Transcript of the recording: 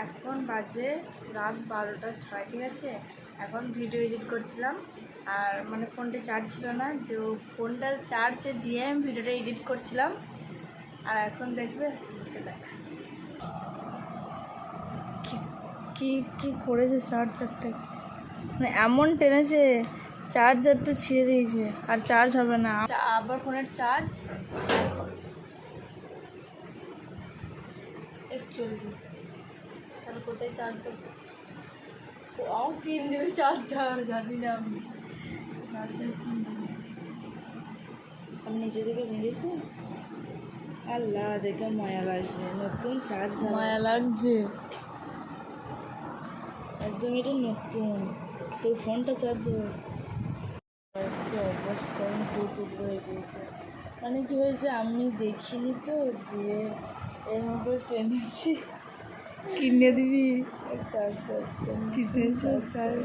এখন বাজে রাত 12টা 6, ঠিক আছে। এখন ভিডিও এডিট করছিলাম আর মানে ফোনটা চার্জ ছিল না, তো ফোনটা চার্জে দিয়ে আমি ভিডিওটা এডিট করছিলাম। আর এখন দেখবে কি কি করেছে চার্জারটা, মানে এমন টেনেছে চার্জারটা ছিঁড়ে দিয়েছে, আর চার্জ হবে না। আবার ফোনের চার্জ 41, তাহলে কোথায় চার্জ দেবো? কিনে দেবে চার্জার, জানি না আমি চার্জার আমি নিজে থেকে নিয়েছি। আল্লাহ, দেখে মায়া লাগছে, নতুন চার্জার মায়া লাগছে একদম, এটা নতুন। তো ফোনটা চার্জ কি অবস্থা, টুকরো হয়ে গিয়েছে। মানে কি হয়েছে আমি দেখিনি, তো দিয়ে এর মধ্যে টেনেছি। কিনে দিবি চার্জার, কিনেছি চার্জ।